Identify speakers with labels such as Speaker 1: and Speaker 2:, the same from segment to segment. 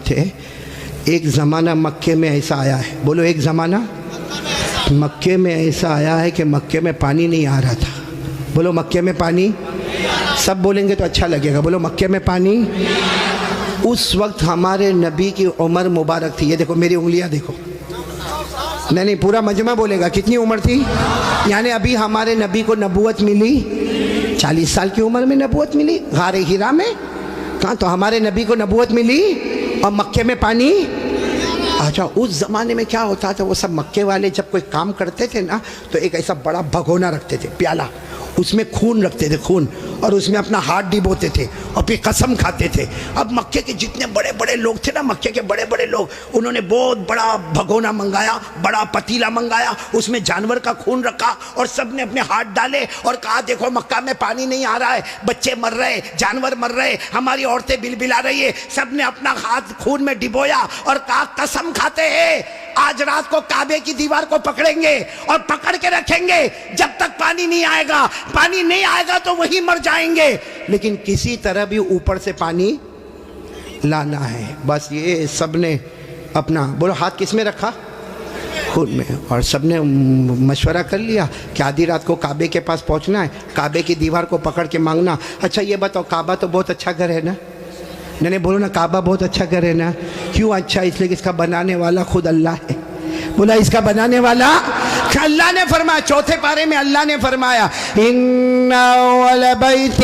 Speaker 1: بات ہے، ایک زمانہ مکے میں ایسا آیا ہے، بولو ایک زمانہ مکے میں ایسا آیا ہے کہ مکے میں پانی نہیں آ رہا تھا. بولو مکے میں پانی، سب بولیں گے تو اچھا لگے گا. بولو مکے میں پانی. اس وقت ہمارے نبی کی عمر مبارک تھی. یہ دیکھو میری انگلیاں دیکھو. نہیں پورا مجمع بولے گا. کتنی عمر تھی؟ یعنی ابھی ہمارے نبی کو نبوت ملی 40 سال کی عمر میں نبوت ملی غار ہیرا میں. کہاں تو ہمارے نبی کو نبوت ملی اور مکے میں پانی. اچھا اس زمانے میں کیا ہوتا تھا، وہ سب مکے والے جب کوئی کام کرتے تھے نا تو ایک ایسا بڑا بھگونا رکھتے تھے، پیالہ، اس میں خون رکھتے تھے، خون، اور اس میں اپنا ہاتھ ڈبوتے تھے اور پھر قسم کھاتے تھے. اب مکے کے جتنے بڑے بڑے لوگ تھے نا، مکے کے بڑے بڑے لوگ، انہوں نے بہت بڑا بھگونا منگایا، بڑا پتیلا منگایا، اس میں جانور کا خون رکھا اور سب نے اپنے ہاتھ ڈالے اور کہا دیکھو مکہ میں پانی نہیں آ رہا ہے، بچے مر رہے، جانور مر رہے، ہماری عورتیں بلبلا رہی ہے. سب نے اپنا ہاتھ خون میں ڈبویا اور کہا قسم کھاتے ہیں آج رات کو کعبے کی دیوار کو پکڑیں گے اور پکڑ کے رکھیں گے جب تک پانی نہیں آئے گا. پانی نہیں آئے گا تو وہی مر جائیں گے، لیکن کسی طرح بھی اوپر سے پانی لانا ہے. بس یہ سب نے اپنا، بولو ہاتھ کس میں رکھا؟ خود میں. اور سب نے مشورہ کر لیا کہ آدھی رات کو کعبے کے پاس پہنچنا ہے، کعبے کی دیوار کو پکڑ کے مانگنا. اچھا یہ بتاؤ کعبہ تو بہت اچھا گھر ہے نا؟ نہیں بولو نا کعبہ بہت اچھا گھر ہے نا. کیوں اچھا؟ اس لیے کہ اس کا بنانے والا خود اللہ ہے. بولا اس کا بنانے والا اللہ نے فرمایا، چوتھے پارے میں اللہ نے فرمایا ان اول بیت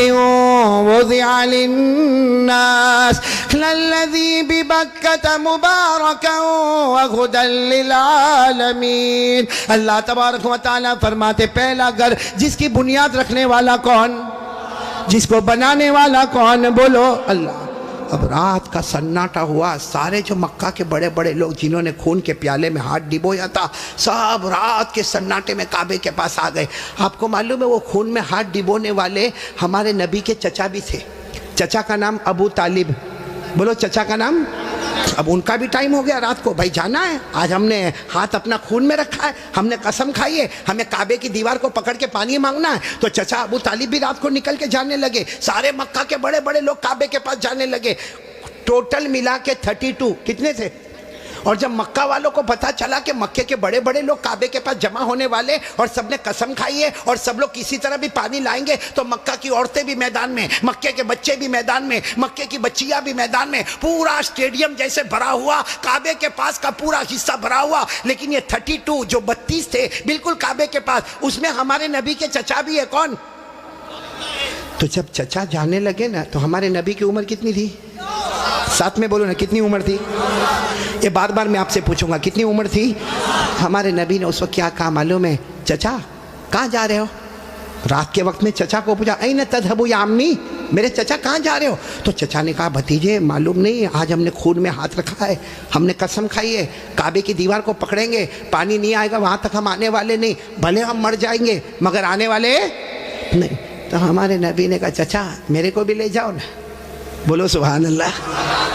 Speaker 1: وضع للناس للذی ببکۃ مبارکا وہدی للعالمین. اللہ تبارک و تعالیٰ فرماتے پہلا گھر جس کی بنیاد رکھنے والا کون؟ جس کو بنانے والا کون؟ بولو اللہ. اب رات کا سناٹا ہوا، سارے جو مکہ کے بڑے بڑے لوگ جنہوں نے خون کے پیالے میں ہاتھ ڈبویا تھا سب رات کے سناٹے میں کعبے کے پاس آ گئے. آپ کو معلوم ہے وہ خون میں ہاتھ ڈبونے والے ہمارے نبی کے چچا بھی تھے. چچا کا نام ابو طالب. بولو چچا کا نام. اب ان کا بھی ٹائم ہو گیا، رات کو بھائی جانا ہے، آج ہم نے ہاتھ اپنا خون میں رکھا ہے، ہم نے قسم کھائی ہے ہمیں کعبے کی دیوار کو پکڑ کے پانی مانگنا ہے. تو چچا ابو طالب بھی رات کو نکل کے جانے لگے، سارے مکہ کے بڑے بڑے لوگ کعبے کے پاس جانے لگے. ٹوٹل ملا کے 32 کتنے تھے؟ اور جب مکہ والوں کو پتا چلا کہ مکے کے بڑے بڑے لوگ کعبے کے پاس جمع ہونے والے اور سب نے قسم کھائی ہے اور سب لوگ کسی طرح بھی پانی لائیں گے، تو مکہ کی عورتیں بھی میدان میں، مکے کے بچے بھی میدان میں، مکے کی بچیاں بھی میدان میں، پورا اسٹیڈیم جیسے بھرا ہوا، کعبے کے پاس کا پورا حصہ بھرا ہوا. لیکن یہ 32 جو 32 تھے بالکل کعبے کے پاس، اس میں ہمارے نبی کے چچا بھی ہے. کون؟ تو جب چچا جانے لگے نا تو ہمارے نبی کی عمر کتنی تھی؟ ساتھ میں بولو نا کتنی عمر تھی؟ یہ بار بار میں آپ سے پوچھوں گا کتنی عمر تھی؟ ہمارے نبی نے اس وقت کیا کہا معلوم ہے؟ چچا کہاں جا رہے ہو؟ رات کے وقت میں چچا کو پوچھا این تذهبوا یا امی، میرے چچا کہاں جا رہے ہو؟ تو چچا نے کہا بھتیجے معلوم نہیں، آج ہم نے خون میں ہاتھ رکھا ہے، ہم نے قسم کھائی ہے کعبے کی دیوار کو پکڑیں گے، پانی نہیں آئے گا وہاں تک ہم آنے والے نہیں، بھلے ہم مر جائیں گے مگر آنے والے نہیں. تو ہمارے نبی نے کہا چچا میرے کو بھی لے جاؤ نا. بولو سبحان اللہ.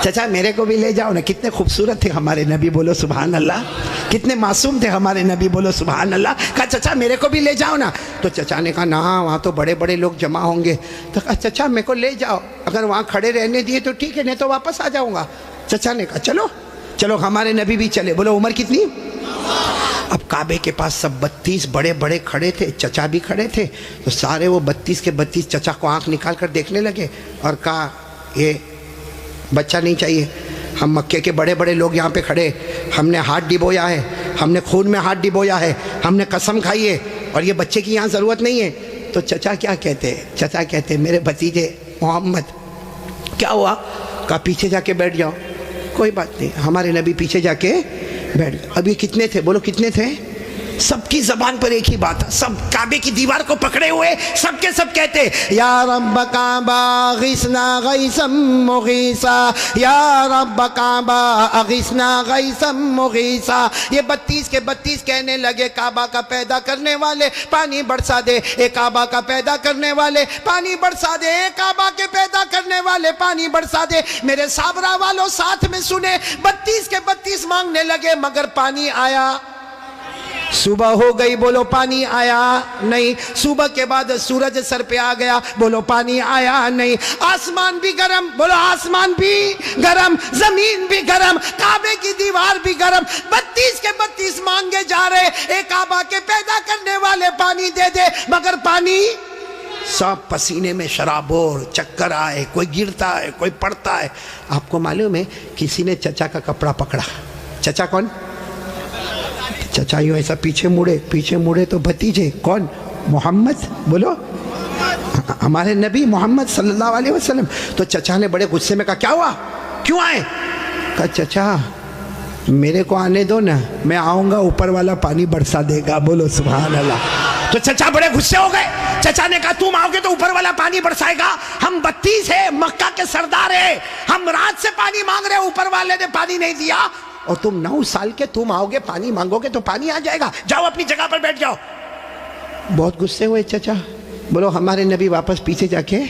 Speaker 1: چچا میرے کو بھی لے جاؤ نا. کتنے خوبصورت تھے ہمارے نبی، بولو سبحان اللہ. کتنے معصوم تھے ہمارے نبی، بولو سبحان اللہ. کہا چچا میرے کو بھی لے جاؤ نا. تو چچا نے کہا نہ وہاں تو بڑے بڑے لوگ جمع ہوں گے. تو کہا چچا میرے کو لے جاؤ، اگر وہاں کھڑے رہنے دیے تو ٹھیک ہے، نہیں تو واپس آ جاؤں گا. چچا نے کہا چلو چلو. ہمارے نبی بھی چلے. بولو عمر کتنی؟ اب کعبے کے پاس سب 32 بڑے بڑے کھڑے تھے، چچا بھی کھڑے تھے. تو سارے وہ 32 کے 32 چچا کو آنکھ نکال کر دیکھنے لگے اور کہا یہ بچہ نہیں چاہیے، ہم مکے کے بڑے بڑے لوگ یہاں پہ کھڑے، ہم نے ہاتھ ڈبویا ہے، ہم نے خون میں ہاتھ ڈبویا ہے، ہم نے قسم کھائی ہے، اور یہ بچے کی یہاں ضرورت نہیں ہے. تو چچا کیا کہتے؟ چچا کہتے میرے بھتیجے محمد کیا ہوا؟ کہا پیچھے جا کے بیٹھ جاؤ. کوئی بات نہیں. ہمارے نبی پیچھے جا کے بیٹھ گئے. اب یہ کتنے تھے؟ بولو کتنے تھے؟ سب کی زبان پر ایک ہی بات ہے، سب کعبے کی دیوار کو پکڑے ہوئے سب کے سب کہتے یا رب کعبہ اغثنا غیثا مغیثا، یا رب کعبہ اغثنا غیثا مغیثا. یہ 32 کے 32 کہنے لگے کعبہ کا پیدا کرنے والے پانی برسا دے، اے کعبہ کا پیدا کرنے والے پانی برسا دے، اے کعبہ کے پیدا کرنے والے پانی برسا دے. میرے صابرہ والوں ساتھ میں سنے، 32 کے 32 مانگنے لگے مگر پانی آیا. صبح ہو گئی، بولو پانی آیا نہیں. صبح کے بعد سورج سر پہ آ گیا، بولو پانی آیا نہیں. آسمان بھی گرم، بولو آسمان بھی گرم، زمین بھی گرم، کعبے کی دیوار بھی گرم. 32 کے 32 مانگے جا رہے، ایک کعبہ کے پیدا کرنے والے پانی دے دے، مگر پانی سب پسینے میں شرابور، چکر آئے، کوئی گرتا ہے، کوئی پڑتا ہے. آپ کو معلوم ہے کسی نے چچا کا کپڑا پکڑا. چچا کون؟ چچا یوں ایسا پیچھے مڑے تو بھتیجے کون؟ محمد، بولو ہمارے نبی محمد صلی اللہ علیہ وسلم. تو چچا نے بڑے غصے میں کہا کیا ہوا، کیوں آئے؟ کہا چچا میرے کو آنے دو نا، میں آؤں گا اوپر والا پانی برسا دے گا. بولو سبحان اللہ. تو چچا بڑے غصے ہو گئے. چچا نے کہا تم آؤ گے تو اوپر والا پانی برسائے گا؟ ہم 32 ہیں، مکہ کے سردار ہیں، ہم رات سے پانی مانگ رہے ہیں، اوپر والے نے پانی نہیں دیا، اور تم 9 سال کے تم آؤ گے پانی مانگو گے تو پانی آ جائے گا، جاؤ اپنی جگہ پر بیٹھ جاؤ. بہت غصے ہوئے چچا. بولو ہمارے نبی واپس پیچھے جا کے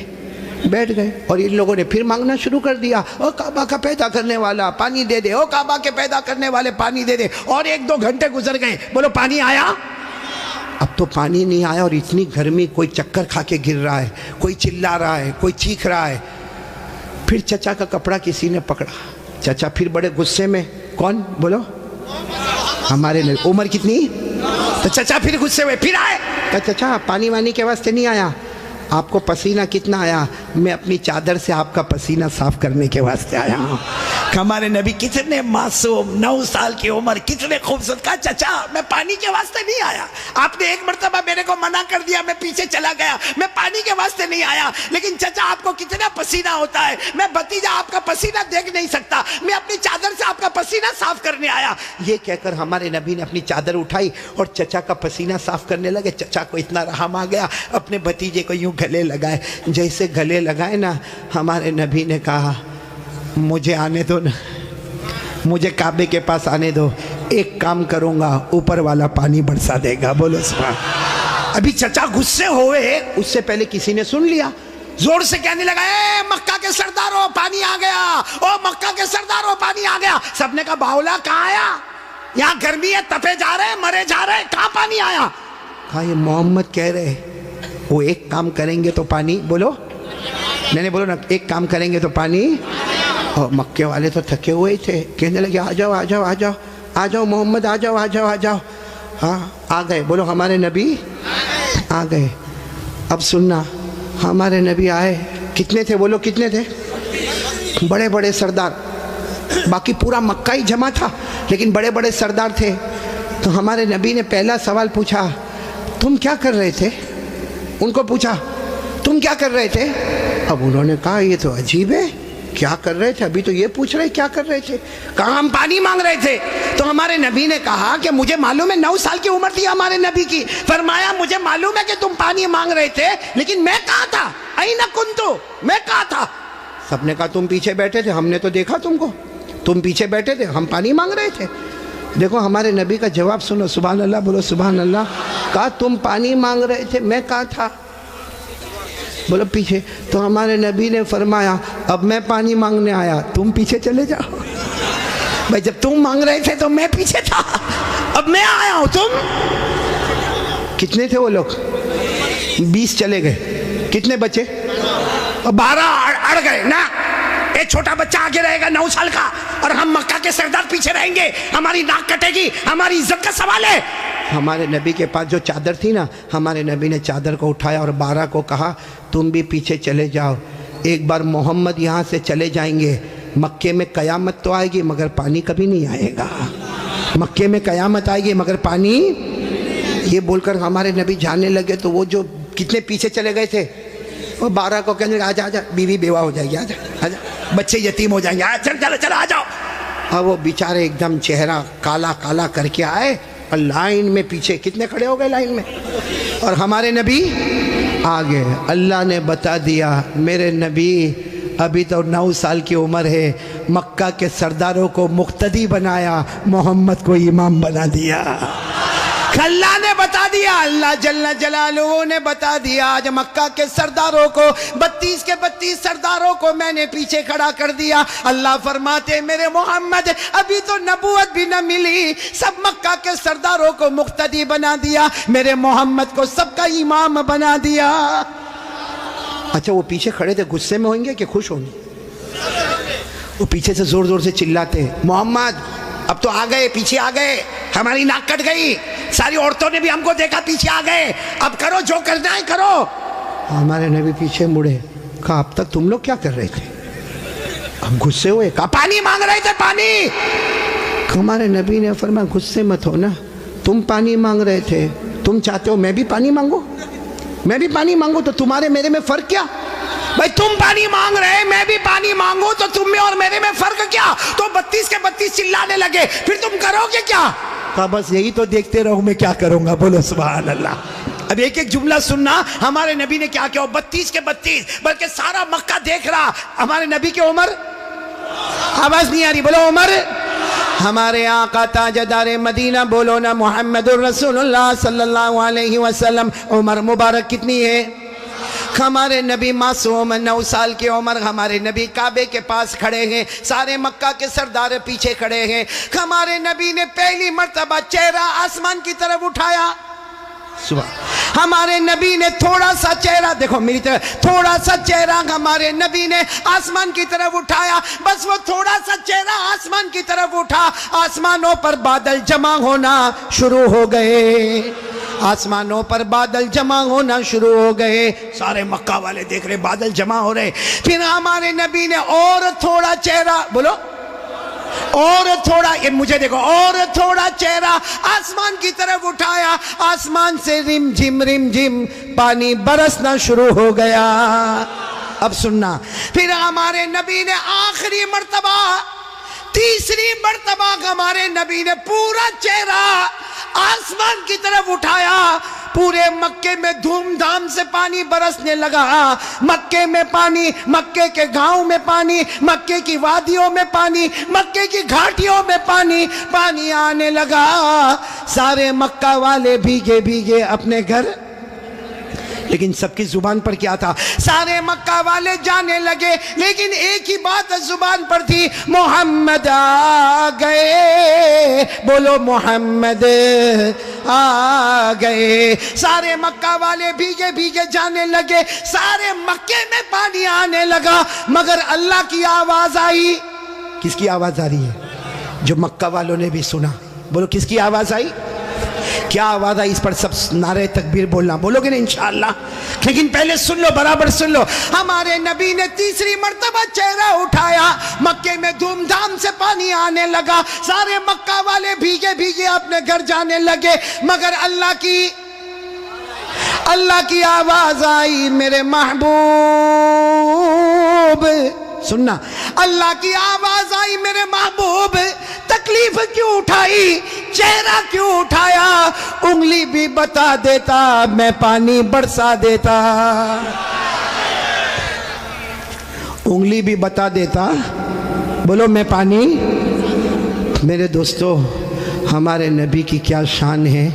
Speaker 1: بیٹھ گئے، اور ان لوگوں نے پھر مانگنا شروع کر دیا. او کعبہ کا پیدا کرنے والا پانی دے دے، او کعبہ کے پیدا کرنے والے پانی دے دے. اور 1-2 گھنٹے گزر گئے. بولو پانی آیا؟ اب تو پانی نہیں آیا، اور اتنی گرمی، کوئی چکر کھا کے گر رہا ہے، کوئی چلا رہا ہے، کوئی چیخ رہا ہے. پھر چچا کا کپڑا کسی نے پکڑا. چچا پھر بڑے غصے میں، کون؟ بولو ہمارے نبی. عمر کتنی؟ تو چچا پھر غصے ہوئے، پھر آئے. کہا چچا پانی وانی کے واسطے نہیں آیا، آپ کو پسینہ کتنا آیا؟ میں اپنی چادر سے آپ کا پسینہ صاف کرنے کے واسطے آیا ہوں. ہمارے نبی کتنے معصوم، 9 سال کی عمر، کتنے خوبصورت. کہا چچا میں پانی کے واسطے نہیں آیا، آپ نے ایک مرتبہ میرے کو منع کر دیا، میں پیچھے چلا گیا، میں پانی کے واسطے نہیں آیا. لیکن چچا آپ کو کتنا پسینہ ہوتا ہے، میں بھتیجا آپ کا پسینہ دیکھ نہیں سکتا، میں اپنی چادر سے آپ کا پسینہ صاف کرنے آیا. یہ کہہ کر ہمارے نبی نے اپنی چادر اٹھائی اور چچا کا پسینہ صاف کرنے لگے. چچا کو اتنا رحم آ گیا، اپنے بھتیجے کو یوں گلے لگائے. جیسے گلے لگائے نا، ہمارے نبی نے کہا مجھے آنے دو نا، مجھے کعبے کے پاس آنے دو، ایک کام کروں گا، اوپر والا پانی برسا دے گا. بولو سبحان. ابھی چچا غصے ہوئے، اس سے پہلے کسی نے سن لیا، زور سے کہنے لگا اے مکہ کے سرداروں پانی آ گیا، او مکہ کے سرداروں پانی آ گیا. سب نے کہا باولا کہاں آیا؟ یہاں گرمی ہے، تپے جا رہے ہیں، مرے جا رہے ہیں، کہاں پانی آیا؟ کہا یہ محمد کہہ رہے وہ ایک کام کریں گے تو پانی، بولو نہیں بولو نا، ایک کام کریں گے تو پانی. اور مکے والے تو تھکے ہوئے تھے، کہنے لگے آ جاؤ آ جاؤ آ جاؤ آ جاؤ محمد، آ جاؤ آ جاؤ آ جاؤ. ہاں آ گئے. بولو ہمارے نبی آ گئے. اب سننا، ہمارے نبی آئے. کتنے تھے؟ بولو کتنے تھے؟ بڑے بڑے سردار. باقی پورا مکہ ہی جمع تھا، لیکن بڑے بڑے سردار تھے. تو ہمارے نبی نے پہلا سوال پوچھا، تم کیا کر رہے تھے؟ ان کو پوچھا تم کیا کر رہے تھے؟ اب انہوں نے کہا یہ تو عجیب ہے، کیا کر رہے تھے؟ ابھی تو یہ پوچھ رہے کیا کر رہے تھے. کہا ہم پانی مانگ رہے تھے. تو ہمارے نبی نے کہا کہ مجھے معلوم ہے، 9 سال کی عمر تھی ہمارے نبی کی. فرمایا مجھے معلوم ہے کہ تم پانی مانگ رہے تھے، لیکن میں کہاں تھا؟ اینا کنتو، میں کہاں تھا؟ سب نے کہا تم پیچھے بیٹھے تھے، ہم نے تو دیکھا تم کو، تم پیچھے بیٹھے تھے، ہم پانی مانگ رہے تھے. دیکھو ہمارے نبی کا جواب سنو، سبحان اللہ، بولو سبحان اللہ. کہا تم پانی مانگ رہے تھے، میں کہاں تھا؟ بولو پیچھے. تو ہمارے نبی نے فرمایا اب میں پانی مانگنے آیا، تم پیچھے چلے جاؤ. بھائی جب تم مانگ رہے تھے تو میں پیچھے تھا، اب میں آیا ہوں. تم کتنے تھے وہ لوگ؟ 20 چلے گئے. کتنے بچے؟ 12 اڑ گئے نا. ایک چھوٹا بچہ آگے رہے گا 9 سال کا، اور ہم مکہ کے سردار پیچھے رہیں گے، ہماری ناک کٹے گی، ہماری عزت کا سوال ہے. ہمارے نبی کے پاس جو چادر تھی نا، ہمارے نبی نے چادر کو اٹھایا اور 12 کو کہا تم بھی پیچھے چلے جاؤ. ایک بار محمد یہاں سے چلے جائیں گے، مکے میں قیامت تو آئے گی مگر پانی کبھی نہیں آئے گا. مکے میں قیامت آئے گی مگر پانی. یہ بول کر ہمارے نبی جانے لگے. تو وہ جو کتنے پیچھے چلے گئے تھے، وہ 12 کو کہنے لگا آجا آجا، بیوی بیوہ ہو جائے گی، آجا آجا، بچے یتیم ہو جائیں گے، چل چل چل آ جاؤ. اور وہ بیچارے ایک دم چہرہ کالا کالا کر کے آئے، اور لائن میں پیچھے کتنے کھڑے ہو گئے لائن میں. اور ہمارے نبی آگے. اللہ نے بتا دیا میرے نبی ابھی تو 9 سال کی عمر ہے، مکہ کے سرداروں کو مقتدی بنایا، محمد کو امام بنا دیا. اللہ نے بتا دیا، اللہ جل جلالہ نے بتا دیا، آج مکہ کے سرداروں کو 32 کے 32 سرداروں کو میں نے پیچھے کھڑا کر دیا۔ اللہ فرماتے میرے محمد ابھی تو نبوت بھی نہ ملی، سب مکہ کے سرداروں کو مقتدی بنا دیا، میرے محمد کو سب کا امام بنا دیا۔ اچھا وہ پیچھے کھڑے تھے غصے میں ہوئیں گے کہ خوش ہوں گے؟ وہ پیچھے سے زور زور سے چلاتے ہیں محمد اب تو آ گئے، پیچھے آ گئے، ہماری ناک کٹ گئی، ساری عورتوں نے بھی ہم کو دیکھا پیچھے آ گئے، اب کرو جو کرنا ہے کرو۔ ہمارے نبی پیچھے مڑے، کہا اب تک تم لوگ کیا کر رہے تھے؟ ہم غصے ہوئے، کہا پانی مانگ رہے تھے پانی۔ ہمارے نبی نے فرمایا غصے مت ہو نا، تم پانی مانگ رہے تھے، تم چاہتے ہو میں بھی پانی مانگوں؟ میں بھی پانی مانگوں تو تمہارے میرے میں فرق کیا؟ بھائی تم پانی مانگ رہے میں بھی پانی مانگوں تو تم میں اور میرے میں فرق کیا؟ تو 32 کے 32 چلانے لگے، پھر تم کرو گے کیا؟ کہا بس یہی تو دیکھتے رہو، میں کیا کروں گا، بولو سبحان اللہ۔ اب ایک ایک جملہ سننا، ہمارے نبی نے کیا کیا، 32 کے 32 بلکہ سارا مکہ دیکھ رہا، ہمارے نبی کی عمر، آواز نہیں آ رہی، بولو عمر، ہمارے آقا تاجدار مدینہ، بولو نا محمد الرسول اللہ صلی اللہ علیہ وسلم، عمر مبارک کتنی ہے؟ ہمارے نبی معصوم 9 سال کی عمر، ہمارے نبی کعبے کے پاس کھڑے ہیں، سارے مکہ کے سردار پیچھے کھڑے ہیں، ہمارے نبی نے پہلی مرتبہ چہرہ آسمان کی طرف اٹھایا، ہمارے نبی نے تھوڑا سا چہرہ، دیکھو میری طرف، تھوڑا سا چہرہ ہمارے نبی نے آسمان کی طرف اٹھایا، بس وہ تھوڑا سا چہرہ آسمان کی طرف اٹھا، آسمانوں پر بادل جمع ہونا شروع ہو گئے، آسمانوں پر بادل جمع ہونا شروع ہو گئے، سارے مکہ والے دیکھ رہے بادل جمع ہو رہے، پھر ہمارے نبی نے اور تھوڑا چہرہ، بولو اور تھوڑا، یہ مجھے دیکھو، اور تھوڑا چہرہ آسمان کی طرف اٹھایا، آسمان سے رم جھم پانی برسنا شروع ہو گیا۔ اب سننا، پھر ہمارے نبی نے آخری مرتبہ، تیسری مرتبہ ہمارے نبی نے پورا چہرہ آسمان کی طرف اٹھایا، پورے مکے میں دھوم دھام سے پانی برسنے لگا، مکے میں پانی، مکے کے گاؤں میں پانی، مکے کی وادیوں میں پانی، مکے کی گھاٹیوں میں پانی، پانی آنے لگا، سارے مکہ والے بھیگے بھیگے اپنے گھر، لیکن سب کی زبان پر کیا تھا؟ سارے مکہ والے جانے لگے، لیکن ایک ہی بات زبان پر تھی، محمد آ گئے، بولو محمد آ گئے، سارے مکہ والے بھیگے بھیگے جانے لگے، سارے مکے میں پانی آنے لگا، مگر اللہ کی آواز آئی، کس کی آواز آ رہی ہے؟ جو مکہ والوں نے بھی سنا، بولو کس کی آواز آئی؟ کیا آواز آئی؟ اس پر سب نعرہ تکبیر بولنا، بولو گے نا انشاءاللہ، لیکن پہلے سن لو، برابر سن لو، ہمارے نبی نے تیسری مرتبہ چہرہ اٹھایا، مکے میں دھوم دھام سے پانی آنے لگا، سارے مکہ والے بھیگے بھیگے اپنے گھر جانے لگے، مگر اللہ کی آواز آئی، میرے محبوب، سننا، اللہ کی آواز آئی، میرے محبوب تکلیف کیوں اٹھائی، چہرہ کیوں اٹھایا، انگلی بھی بتا دیتا میں پانی برسا دیتا، انگلی بھی بتا دیتا، بولو میں پانی۔ میرے دوستو، ہمارے نبی کی کیا شان ہے،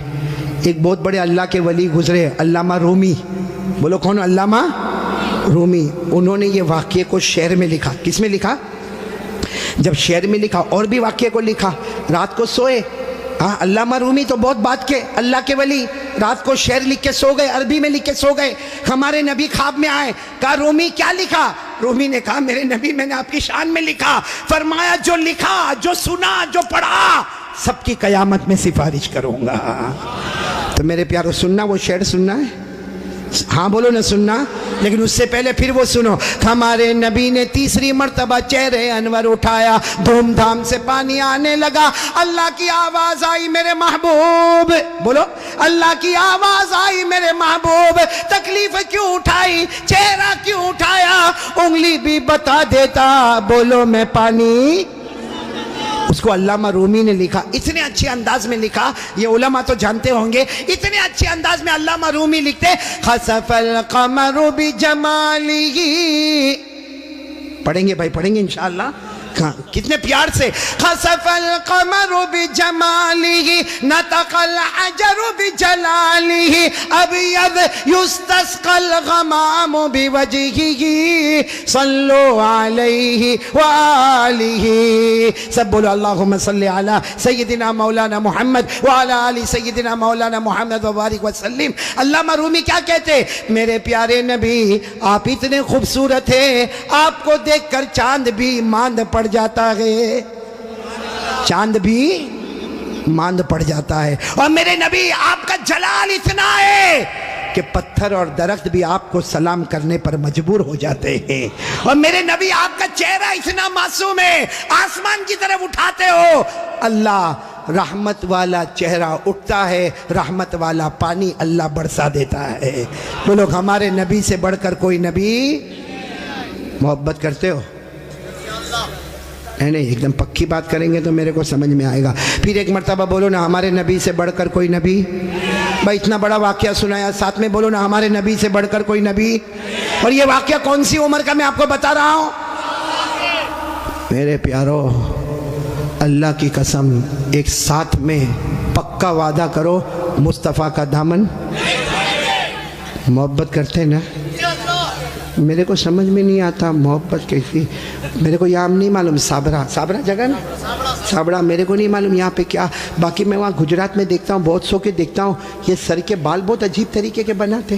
Speaker 1: ایک بہت بڑے اللہ کے ولی گزرے، علامہ رومی، بولو کون؟ علامہ رومی، انہوں نے یہ واقعے کو شعر میں لکھا، کس میں لکھا؟ جب شعر میں لکھا، اور بھی واقعے کو لکھا، رات کو سوئے، علامہ رومی تو بہت بات کے اللہ کے ولی، رات کو شعر لکھ کے سو گئے، عربی میں لکھ کے سو گئے، ہمارے نبی خواب میں آئے، کہا رومی کیا لکھا؟ رومی نے کہا میرے نبی میں نے آپ کی شان میں لکھا، فرمایا جو لکھا، جو سنا، جو پڑھا، سب کی قیامت میں سفارش کروں گا۔ تو میرے پیارو سننا، وہ شعر سننا ہے، ہاں بولو نہ سننا، لیکن اس سے پہلے پھر وہ سنو، ہمارے نبی نے تیسری مرتبہ چہرے انور اٹھایا، دھوم دھام سے پانی آنے لگا، اللہ کی آواز آئی، میرے محبوب، بولو اللہ کی آواز آئی، میرے محبوب تکلیف کیوں اٹھائی، چہرہ کیوں اٹھایا، انگلی بھی بتا دیتا، بولو میں پانی۔ اس کو علامہ رومی نے لکھا، اتنے اچھے انداز میں لکھا، یہ علماء تو جانتے ہوں گے، اتنے اچھے انداز میں علامہ رومی لکھتے، خسف القمر بجمالہ، پڑھیں گے بھائی، پڑھیں گے انشاءاللہ، کتنے پیار سے خسف القمر بجمالہ نطق الحجر بجلالہ ابیض یستسقى الغمام بوجہہ صلو علیہ وآلہ. سب بولو اللہم صلی علی سیدنا مولانا محمد وعلی آل سیدنا مولانا محمد وبارک وسلم. علامہ رومی کیا کہتے؟ میرے پیارے نبی آپ اتنے خوبصورت ہیں، آپ کو دیکھ کر چاند بھی ماند پڑ جاتا ہے، چاند بھی ماند پڑ جاتا ہے. اور میرے نبی آپ کا جلال اتنا ہے کہ پتھر اور درخت بھی آپ کو سلام کرنے پر مجبور ہو جاتے ہیں. اور میرے نبی آپ کا چہرہ اتنا معصوم ہے، آسمان کی طرف اٹھاتے ہو اللہ رحمت والا چہرہ اٹھتا ہے، رحمت والا پانی اللہ برسا دیتا ہے. وہ لوگ ہمارے نبی سے بڑھ کر کوئی نبی محبت کرتے ہو؟ نہیں ایک دم پکی بات کریں گے تو میرے کو سمجھ میں آئے گا. پھر ایک مرتبہ بولو نا ہمارے نبی سے بڑھ کر کوئی نبی. بھائی اتنا بڑا واقعہ سنایا، ساتھ میں بولو نا ہمارے نبی سے بڑھ کر کوئی نبی. اور یہ واقعہ کون سی عمر کا میں آپ کو بتا رہا ہوں؟ میرے پیارو اللہ کی قسم ایک ساتھ میں پکا وعدہ کرو مصطفیٰ کا دامن محبت کرتے نا. میرے کو سمجھ میں نہیں آتا محبت کیسی. میرے کو یہاں نہیں معلوم صابرہ جگہ نا، صابرہ میرے کو نہیں معلوم یہاں پہ کیا. باقی میں وہاں گجرات میں دیکھتا ہوں، بہت سو کے دیکھتا ہوں یہ سر کے بال بہت عجیب طریقے کے بناتے.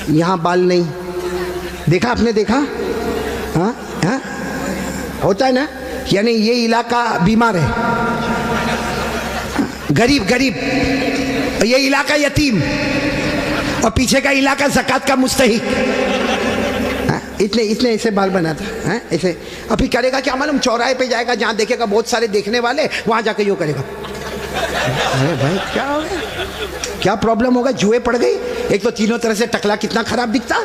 Speaker 1: یہاں بال نہیں دیکھا آپ نے؟ دیکھا ہاں ہاں ہوتا ہے نا. یعنی یہ علاقہ بیمار ہے، غریب یہ علاقہ یتیم، اور پیچھے کا علاقہ زکوٰۃ کا مستحق. اتنے ایسے بال بناتا ہے ایسے. ابھی کرے گا کیا معلوم؟ چوراہے پہ جائے گا جہاں دیکھے گا بہت سارے دیکھنے والے، وہاں جا کے یوں کرے گا. ارے بھائی کیا ہوگا؟ کیا پرابلم ہوگا؟ جوئے پڑ گئی. ایک تو تینوں طرح سے ٹکلا کتنا خراب دکھتا،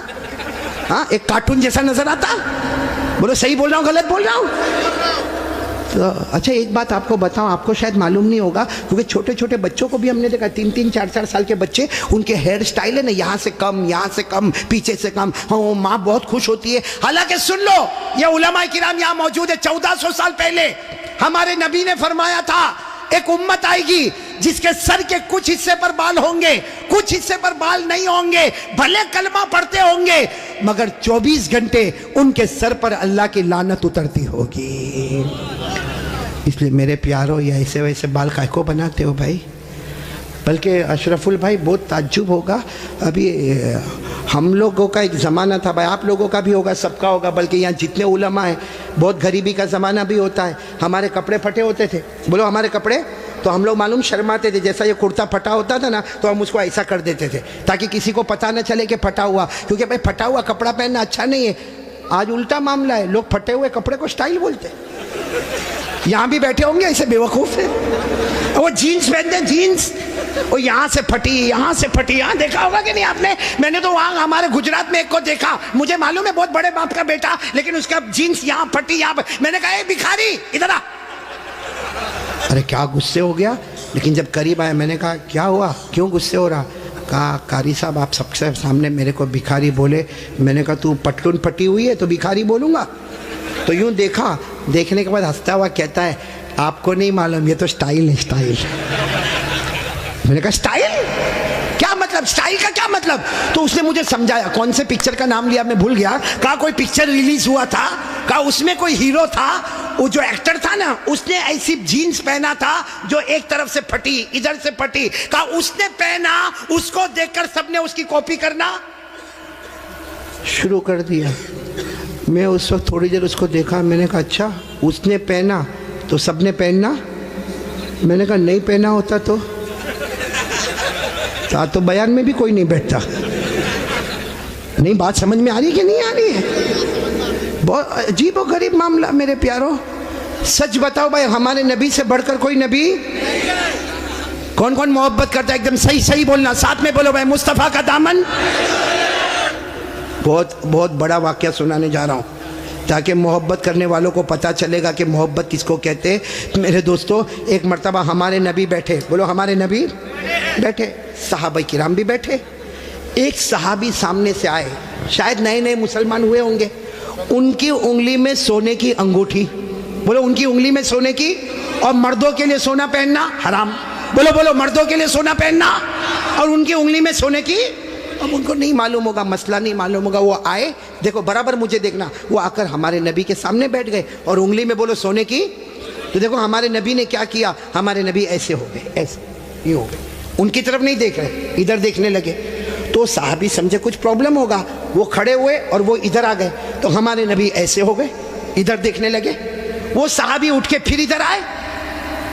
Speaker 1: ہاں ایک کارٹون جیسا نظر آتا. بولو صحیح بول رہا ہوں غلط بول رہا ہوں؟ تو اچھا ایک بات آپ کو بتاؤں، آپ کو شاید معلوم نہیں ہوگا کیونکہ چھوٹے چھوٹے بچوں کو بھی ہم نے دیکھا، 3 4 سال کے بچے، ان کے ہیئر سٹائل ہے نا یہاں سے کم پیچھے سے کم. ہاں ماں بہت خوش ہوتی ہے. حالانکہ سن لو یہ علماء کرام یہاں موجود ہے، 1400 سال پہلے ہمارے نبی نے فرمایا تھا ایک امت آئے گی جس کے سر کے کچھ حصے پر بال ہوں گے، کچھ حصے پر بال نہیں ہوں گے، بھلے کلمہ پڑھتے ہوں گے مگر 24 گھنٹے ان کے سر پر اللہ کی لعنت اترتی ہوگی. اس لیے میرے پیارو یہ ایسے ویسے بال کائے کو بناتے ہو بھائی؟ بلکہ اشرف البھائی بہت تعجب ہوگا، ابھی ہم لوگوں کا ایک زمانہ تھا بھائی، آپ لوگوں کا بھی ہوگا، سب کا ہوگا، بلکہ یہاں جتنے علماء ہیں بہت غریبی کا زمانہ بھی ہوتا ہے. ہمارے کپڑے پھٹے ہوتے تھے، بولو ہمارے کپڑے، تو ہم لوگ معلوم شرماتے تھے. جیسا یہ کرتا پھٹا ہوتا تھا نا تو ہم اس کو ایسا کر دیتے تھے تاکہ کسی کو پتہ نہ چلے کہ پھٹا ہوا، کیونکہ بھائی پھٹا ہوا کپڑا پہننا اچھا نہیں ہے. آج الٹا معاملہ ہے، لوگ پھٹے ہوئے کپڑے کو سٹائل بولتے. یہاں بھی بیٹھے ہوں گے ایسے بے وقوف ہیں، وہ جینز پہنتے ہیں، جینز وہ یہاں سے پھٹی یہاں سے پھٹی. یہاں دیکھا ہوگا کہ نہیں آپ نے؟ میں نے تو وہاں ہمارے گجرات میں ایک کو دیکھا، مجھے معلوم ہے بہت بڑے باپ کا بیٹا، لیکن اس کا جینز یہاں پھٹی یہاں پر. میں نے کہا اے بھکاری ادھر آ. ارے کیا غصے ہو گیا، لیکن جب قریب آیا میں نے کہا کیا ہوا، کیوں غصے ہو رہا؟ کہا قاری صاحب آپ سب سے سامنے میرے کو بھکاری بولے. میں نے کہا تو پٹلون پھٹی ہوئی ہے تو بھکاری بولوں گا؟ تو یوں دیکھا، دیکھنے کے بعد ہنستا ہوا کہتا ہے آپ کو نہیں معلوم یہ تو سٹائل ہے، سٹائل. میں نے کہا سٹائل کیا مطلب؟ سٹائل کا کیا مطلب؟ تو اس نے مجھے سمجھایا. کون سے پکچر کا نام لیا میں بھول گیا. کہا کوئی پکچر ریلیز ہوا تھا، کہا اس میں کوئی ہیرو تھا، وہ جو ایکٹر تھا نا اس نے ایسی جینز پہنا تھا جو ایک طرف سے پھٹی ادھر سے پھٹی. کہا اس نے پہنا، اس کو دیکھ کر سب نے اس کی کاپی کرنا شروع کر دیا. میں اس وقت تھوڑی دیر اس کو دیکھا، میں نے کہا اچھا اس نے پہنا تو سب نے پہننا؟ میں نے کہا نہیں پہنا ہوتا تو تو بیان میں بھی کوئی نہیں بیٹھتا. نہیں بات سمجھ میں آ رہی کہ نہیں آ رہی ہے؟ بہت عجیب و غریب معاملہ میرے پیاروں. سچ بتاؤ بھائی ہمارے نبی سے بڑھ کر کوئی نبی؟ کون کون محبت کرتا ہے؟ ایک دم صحیح بولنا، ساتھ میں بولو بھائی مصطفیٰ کا دامن. بہت بڑا واقعہ سنانے جا رہا ہوں تاکہ محبت کرنے والوں کو پتہ چلے گا کہ محبت کس کو کہتے. میرے دوستو ایک مرتبہ ہمارے نبی بیٹھے، بولو ہمارے نبی بیٹھے، صحابہ کرام بھی بیٹھے. ایک صحابی سامنے سے آئے، شاید نئے مسلمان ہوئے ہوں گے. ان کی انگلی میں سونے کی انگوٹھی، بولو ان کی انگلی میں سونے کی اور مردوں کے لیے سونا پہننا حرام. بولو مردوں کے لیے سونا پہننا اور ان کی انگلی میں سونے کی. اب ان کو نہیں معلوم ہوگا, مسئلہ نہیں معلوم ہوگا. وہ آئے, دیکھو برابر مجھے دیکھنا, وہ آ کر ہمارے نبی کے سامنے بیٹھ گئے اور انگلی میں بولو سونے کی. تو دیکھو ہمارے نبی نے کیا کیا, ہمارے نبی ایسے ہو گئے, ایسے یہ ہو گئے, ان کی طرف نہیں دیکھ رہے, ادھر دیکھنے لگے. تو صحابی سمجھے کچھ پرابلم ہوگا, وہ کھڑے ہوئے اور وہ ادھر آ گئے. تو ہمارے نبی ایسے ہو گئے, ادھر دیکھنے لگے. وہ صحابی اٹھ کے پھر ادھر آئے.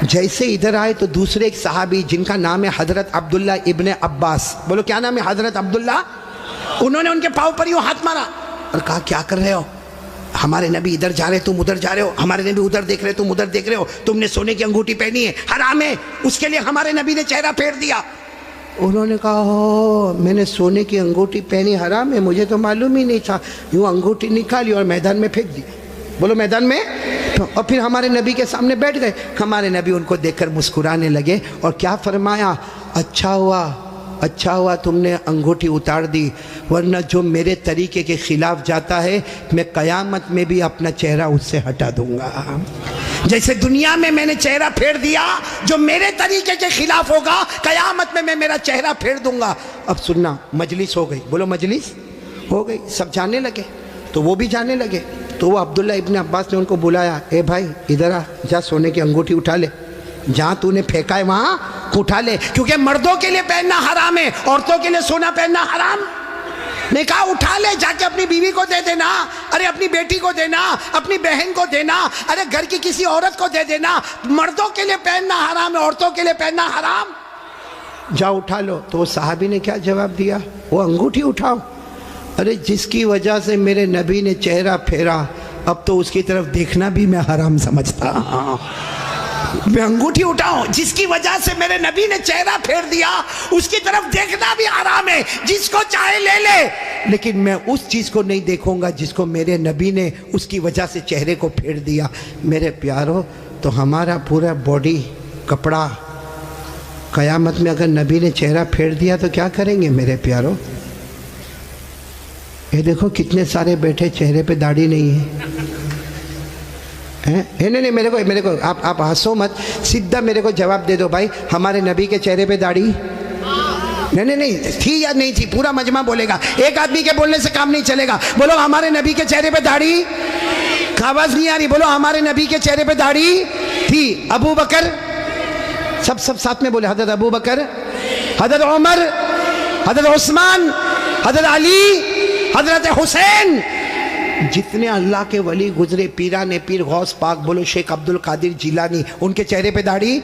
Speaker 1: جیسے ادھر آئے تو دوسرے ایک صحابی جن کا نام ہے حضرت عبداللہ ابن عباس, بولو کیا نام ہے, حضرت عبداللہ, انہوں نے ان کے پاؤں پر یوں ہاتھ مارا اور کہا کیا کر رہے ہو, ہمارے نبی ادھر جا رہے تم ادھر جا رہے ہو, ہمارے نبی ادھر دیکھ رہے تم ادھر دیکھ رہے ہو, تم نے سونے کی انگوٹھی پہنی ہے, حرام ہے, اس کے لیے ہمارے نبی نے چہرہ پھیر دیا. انہوں نے کہا میں نے سونے کی انگوٹھی پہنی, حرام ہے, مجھے تو معلوم ہی نہیں تھا. یوں انگوٹھی نکالی اور میدان میں پھینک دی. بولو میدان میں. اور پھر ہمارے نبی کے سامنے بیٹھ گئے. ہمارے نبی ان کو دیکھ کر مسکرانے لگے اور کیا فرمایا, اچھا ہوا تم نے انگوٹھی اتار دی, ورنہ جو میرے طریقے کے خلاف جاتا ہے میں قیامت میں بھی اپنا چہرہ اس سے ہٹا دوں گا. جیسے دنیا میں میں نے چہرہ پھیر دیا, جو میرے طریقے کے خلاف ہوگا قیامت میں میرا چہرہ پھیر دوں گا. اب سننا, مجلس ہو گئی, بولو مجلس ہو گئی, سب جانے لگے. تو وہ بھی جانے لگے. تو وہ عبداللہ ابن عباس نے ان کو بلایا, اے بھائی ادھر آ, جا سونے کی انگوٹھی اٹھا لے, جہاں تو نے پھینکا ہے وہاں اٹھا لے, کیونکہ مردوں کے لیے پہننا حرام ہے, عورتوں کے لیے سونا پہننا حرام. نے کہا اٹھا لے, جا کے اپنی بیوی کو دے دینا, ارے اپنی بیٹی کو دینا, اپنی بہن کو دینا, ارے گھر کی کسی عورت کو دے دینا. مردوں کے لیے پہننا حرام ہے, عورتوں کے لیے پہننا حرام. جا اٹھا لو. تو وہ صحابی نے کیا جواب دیا, وہ انگوٹھی اٹھاؤ. ارے جس کی وجہ سے میرے نبی نے چہرہ پھیرا, اب تو اس کی طرف دیکھنا بھی میں حرام سمجھتا. میں انگوٹھی اٹھاؤں, جس کی وجہ سے میرے نبی نے چہرہ پھیر دیا اس کی طرف دیکھنا بھی حرام ہے. جس کو چاہے لے لے, لیکن میں اس چیز کو نہیں دیکھوں گا جس کو میرے نبی نے اس کی وجہ سے چہرے کو پھیر دیا. میرے پیارو, تو ہمارا پورا باڈی کپڑا قیامت میں اگر نبی نے چہرہ پھیر دیا تو کیا کریں گے میرے پیارو. یہ دیکھو کتنے سارے بیٹھے چہرے پہ داڑھی نہیں ہے. نہیں میرے کو آپ ہنسو مت, سیدھا میرے کو جواب دے دو بھائی, ہمارے نبی کے چہرے پہ داڑھی نہیں تھی یا نہیں تھی. پورا مجمع بولے گا, ایک آدمی کے بولنے سے کام نہیں چلے گا. بولو ہمارے نبی کے چہرے پہ داڑھی, آواز نہیں آ رہی, بولو ہمارے نبی کے چہرے پہ داڑھی تھی. ابو بکر, سب ساتھ میں بولے, حضرت ابو بکر, حضرت عمر, حضرت عثمان, حضرت علی, حضرت حسین, جتنے اللہ کے ولی گزرے, پیران پیر غوث پاک, بولو شیخ عبد القادر جیلانی, ان کے چہرے پہ داڑھی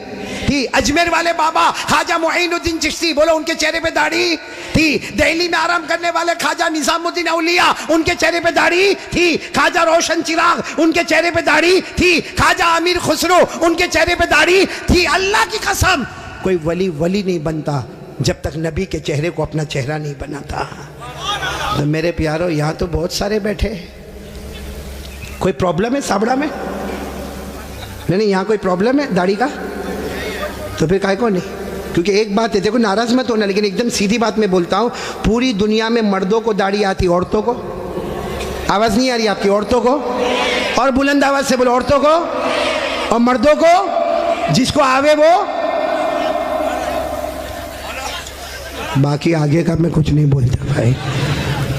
Speaker 1: تھی. اجمیر والے بابا خواجہ معین الدین چشتی, بولو ان کے چہرے پہ داڑھی تھی. دہلی میں آرام کرنے والے خواجہ نظام الدین اولیاء, ان کے چہرے پہ داڑھی تھی. خواجہ روشن چراغ, ان کے چہرے پہ داڑھی تھی. خواجہ امیر خسرو, ان کے چہرے پہ داڑھی تھی. اللہ کی قسم, کوئی ولی نہیں بنتا جب تک نبی کے چہرے کو اپنا چہرہ نہیں بناتا. تو میرے پیارو, یہاں تو بہت سارے بیٹھے, کوئی پرابلم ہے سابڑا میں؟ نہیں, یہاں کوئی پرابلم ہے داڑھی کا؟ تو پھر کائے کو نہیں. کیونکہ ایک بات ہے, دیکھو ناراض مت ہونا, لیکن ایک دم سیدھی بات میں بولتا ہوں, پوری دنیا میں مردوں کو داڑھی آتی, عورتوں کو آواز نہیں آ رہی آپ کی, عورتوں کو, اور بلند آواز سے بولو, عورتوں کو اور مردوں کو, جس کو آوے وہ. باقی آگے کا میں کچھ نہیں بولتا بھائی,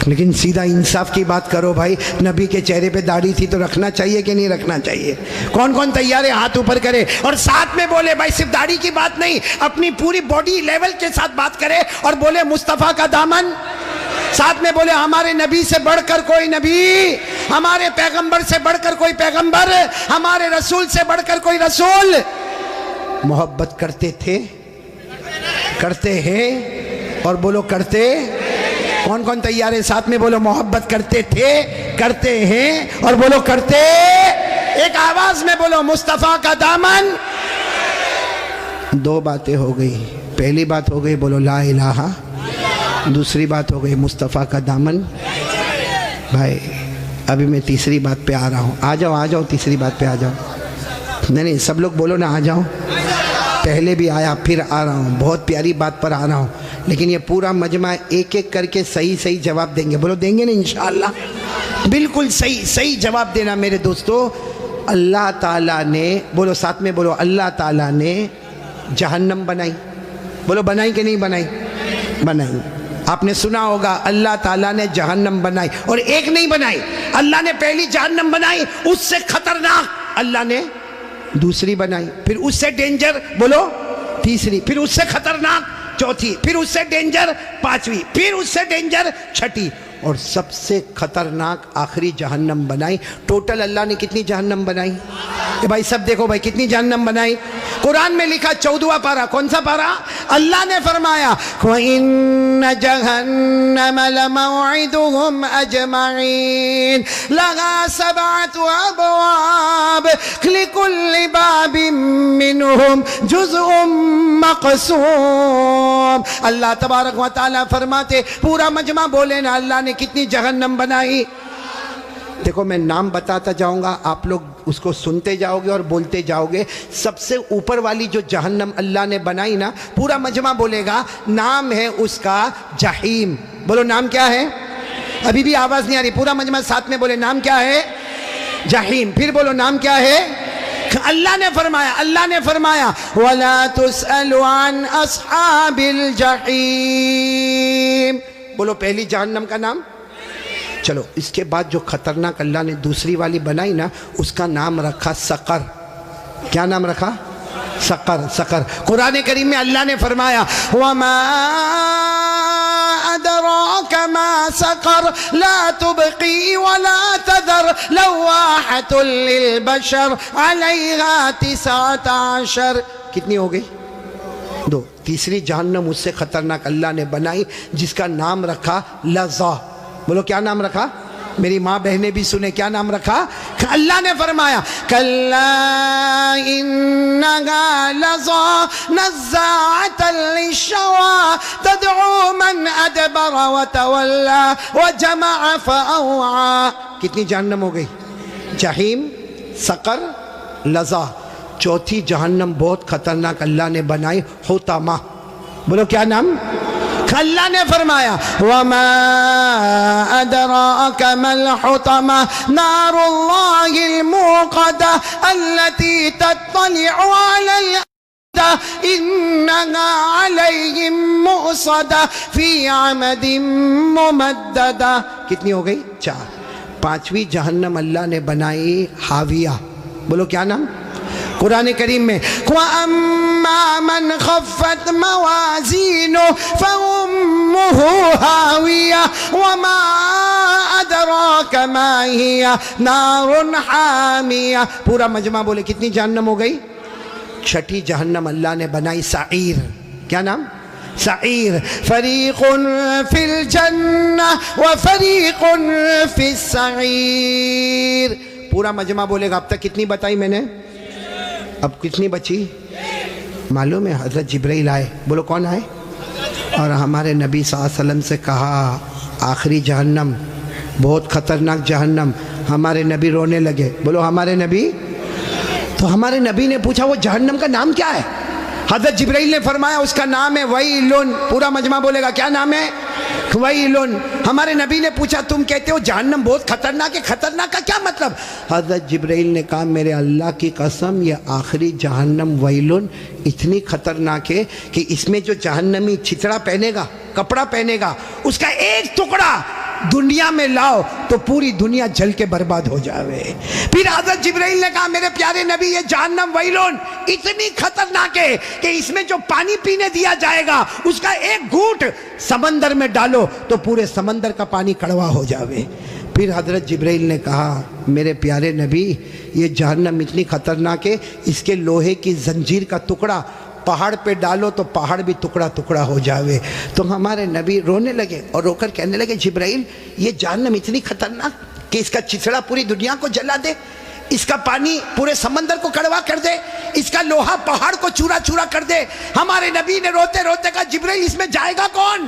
Speaker 1: لیکن سیدھا انصاف کی بات کرو بھائی. نبی کے چہرے پہ داڑھی تھی تو رکھنا چاہیے کہ نہیں رکھنا چاہیے؟ کون تیار ہے ہاتھ اوپر کرے اور ساتھ میں بولے بھائی صرف داڑھی کی بات نہیں, اپنی پوری باڈی لیول کے ساتھ بات کرے اور بولے مصطفیٰ کا دامن. ساتھ میں بولے ہمارے نبی سے بڑھ کر کوئی نبی, ہمارے پیغمبر سے بڑھ کر کوئی پیغمبر, ہمارے رسول سے بڑھ کر کوئی رسول. محبت کرتے تھے, کرتے ہیں, اور بولو کرتے. کون تیار ہے ساتھ میں بولو محبت کرتے تھے, کرتے ہیں, اور بولو کرتے. ایک آواز میں بولو مصطفیٰ کا دامن. دو باتیں ہو گئی. پہلی بات ہو گئی بولو لا الہ, دوسری بات ہو گئی مصطفیٰ کا دامن. بھائی ابھی میں تیسری بات پہ آ رہا ہوں, آ جاؤ تیسری بات پہ آ جاؤ. نہیں سب لوگ بولو نا آ جاؤ. پہلے بھی آیا پھر آ رہا ہوں, بہت پیاری بات پر آ رہا ہوں, لیکن یہ پورا مجمع ایک ایک کر کے صحیح جواب دیں گے. بولو دیں گے نا انشاءاللہ, بالکل صحیح جواب دینا میرے دوستو. اللہ تعالیٰ نے، بولو ساتھ میں بولو، اللہ تعالیٰ نے جہنم بنائی. بولو بنائی کہ نہیں بنائی؟ بنائی. آپ نے سنا ہوگا اللہ تعالیٰ نے جہنم بنائی، اور ایک نہیں بنائی. اللہ نے پہلی جہنم بنائی، اس سے خطرناک اللہ نے دوسری بنائی، پھر اس سے ڈینجر بولو تیسری، پھر اس سے خطرناک چوتھی، پھر اس سے ڈینجر پانچویں، پھر اس سے ڈینجر چھٹی، اور سب سے خطرناک آخری جہنم بنائی. ٹوٹل اللہ نے کتنی جہنم بنائی؟ بھائی سب دیکھو بھائی کتنی جہنم بنائی. قرآن میں لکھا 14واں پارہ، کون سا پارہ؟ اللہ نے فرمایا وَإِنَّ جَهَنَّمَ لَمَوْعِدُهُمْ أَجْمَعِينَ لَهَا 7 أَبْوَابٍ لِكُلِّ بَابٍ مِّنْهُمْ جُزْءٌ مَّقْسُومٌ. اللہ تبارک و تعالیٰ فرماتے پورا مجمع بولے نا اللہ نے کتنی جہنم بنائی. دیکھو میں نام بتاتا جاؤں گا، آپ لوگ اس کو سنتے جاؤ گے اور بولتے جاؤ گے. سب سے اوپر والی جو جہنم اللہ نے بنائی نا، پورا مجمع بولے گا، نام ہے اس کا جہیم. بولو نام کیا ہے؟ ابھی بھی آواز نہیں آ رہی، پورا مجمع ساتھ میں بولے نام کیا ہے؟ جہیم. پھر بولو نام کیا ہے؟ اللہ نے فرمایا وَلَا تُسْأَلُ عَنْ أَصْحَابِ الْجَحِيمِ. بولو پہلی جہنم کا نام. چلو اس کے بعد جو خطرناک اللہ نے دوسری والی بنائی نا، اس کا نام رکھا سقر. کیا نام رکھا؟ سقر. قرآن کریم میں اللہ نے فرمایا وَمَا أَدْرَاكَ مَا سَقَرْ لَا تُبْقِي وَلَا تَذَرْ لَوَّاحَةٌ لِلْبَشَرِ عَلَيْهَا 19. کتنی ہو گئی؟ 2. تیسری جہنم اس سے خطرناک اللہ نے بنائی، جس کا نام رکھا لظا. بولو کیا نام رکھا؟ میری ماں بہنیں بھی سنیں، کیا نام رکھا؟ اللہ نے فرمایا کَلَّا إِنَّهَا لَظَىٰ نَزَّاعَةً لِلشَّوَىٰ تَدْعُو مَنْ أَدْبَرَ وَتَوَلَّىٰ وَجَمَعَ فَأَوْعَىٰ. کتنی جہنم ہو گئی؟ جہیم، سقر، لظا. چوتھی جہنم بہت خطرناک اللہ نے بنائی، حطمہ. بولو کیا نام؟ اللہ نے فرمایا وَمَا أَدْرَاكَ مَا الْحُطَمَةُ نَارُ اللَّهِ الْمُوقَدَةُ الَّتِي تَطَّلِعُ عَلَى الْأَفْئِدَةِ إِنَّهَا عَلَيْهِمْ مُؤْصَدَةٌ فِي عَمَدٍ مُمَدَّدَةٍ. کتنی ہو گئی؟ 4. پانچویں جہنم اللہ نے بنائی حاویہ. بولو کیا نام؟ قرآن کریم میں وَأَمَّا مَنْ خَفَّتْ مَوَازِينُهُ فَأُمُّهُ هَاوِيَةٌ وَمَا أَدْرَاكَ مَا هِيَ نَارٌ حَامِيَةٌ. پورا مجمع بولے کتنی جہنم ہو گئی؟ 6 جہنم اللہ نے بنائی سعیر. کیا نام؟ سعیر. فَرِيقٌ فِي الْجَنَّةِ وَفَرِيقٌ فِي السَّعِيرِ. پورا مجمع بولے گا اب تک کتنی بتائی میں نے؟ اب کتنی بچی؟ معلوم ہے حضرت جبرائیل آئے. بولو کون آئے؟ اور ہمارے نبی صلی اللہ علیہ وسلم سے کہا آخری جہنم بہت خطرناک جہنم. ہمارے نبی رونے لگے. بولو ہمارے نبی. تو ہمارے نبی نے پوچھا وہ جہنم کا نام کیا ہے؟ حضرت جبرائیل نے فرمایا اس کا نام ہے ویلن. پورا مجمع بولے گا کیا نام ہے؟ ویلن. ہمارے نبی نے پوچھا تم کہتے ہو جہنم بہت خطرناک ہے، خطرناک کا کیا مطلب؟ حضرت جبرائیل نے کہا میرے اللہ کی قسم یہ آخری جہنم ویلن اتنی خطرناک ہے کہ اس میں جو جہنمی چھتڑا پہنے گا، کپڑا پہنے گا، اس کا ایک ٹکڑا دنیا میں لاؤ تو پوری دنیا جل کے برباد ہو جاوے. پھر حضرت جبرائیل نے کہا میرے پیارے نبی یہ جہنم ویلون اتنی خطرناک ہے کہ اس میں جو پانی پینے دیا جائے گا اس کا ایک گھونٹ سمندر میں ڈالو تو پورے سمندر کا پانی کڑوا ہو جاوے. پھر حضرت جبرائیل نے کہا میرے پیارے نبی یہ جہنم اتنی خطرناک ہے اس کے لوہے کی زنجیر کا ٹکڑا پہاڑ پہ ڈالو تو پہاڑ بھی ٹکڑا ٹکڑا ہو جاوے. تو ہمارے نبی رونے لگے اور رو کر کہنے لگے جبرائیل یہ جہنم اتنی خطرناک کہ اس کا چتڑا پوری دنیا کو جلا دے، اس کا پانی پورے سمندر کو کڑوا کر دے، اس کا لوہا پہاڑ کو چورا چورا کر دے. ہمارے نبی نے روتے روتے کہا جبرائیل اس میں جائے گا کون؟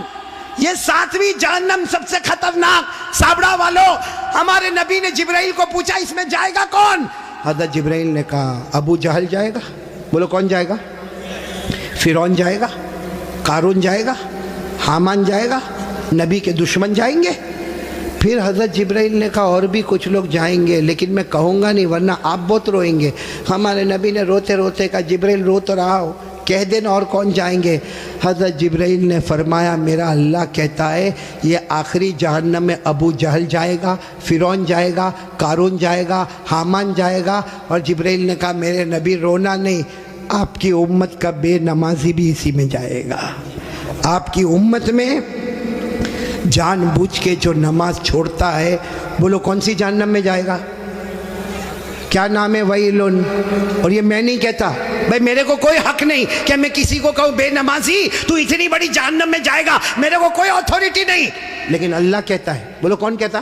Speaker 1: یہ 7ویں جہنم سب سے خطرناک. سابڑا والوں ہمارے نبی نے جبرائیل کو پوچھا اس میں جائے گا کون؟ حضرت جبرائیل نے کہا ابو جہل جائے گا. بولو کون جائے گا؟ فرعون جائے گا، قارون جائے گا، حامان جائے گا، نبی کے دشمن جائیں گے. پھر حضرت جبرائیل نے کہا اور بھی کچھ لوگ جائیں گے لیکن میں کہوں گا نہیں ورنہ آپ بہت روئیں گے. ہمارے نبی نے روتے روتے کہا جبرائیل رو تو رہا ہو, کہہ دینا اور کون جائیں گے. حضرت جبرائیل نے فرمایا میرا اللہ کہتا ہے یہ آخری جہنم میں ابو جہل جائے گا, فرعون جائے گا, قارون جائے گا, حامان جائے گا. اور جبرائیل نے کہا میرے نبی رونا نہیں, آپ کی امت کا بے نمازی بھی اسی میں جائے گا. آپ کی امت میں جان بوجھ کے جو نماز چھوڑتا ہے, بولو کون سی جہنم میں جائے گا؟ کیا نام ہے؟ ویلن. اور یہ میں نہیں کہتا بھائی, میرے کو کوئی حق نہیں کہ میں کسی کو کہوں بے نمازی تو اتنی بڑی جہنم میں جائے گا, میرے کو کوئی اتھارٹی نہیں, لیکن اللہ کہتا ہے. بولو کون کہتا؟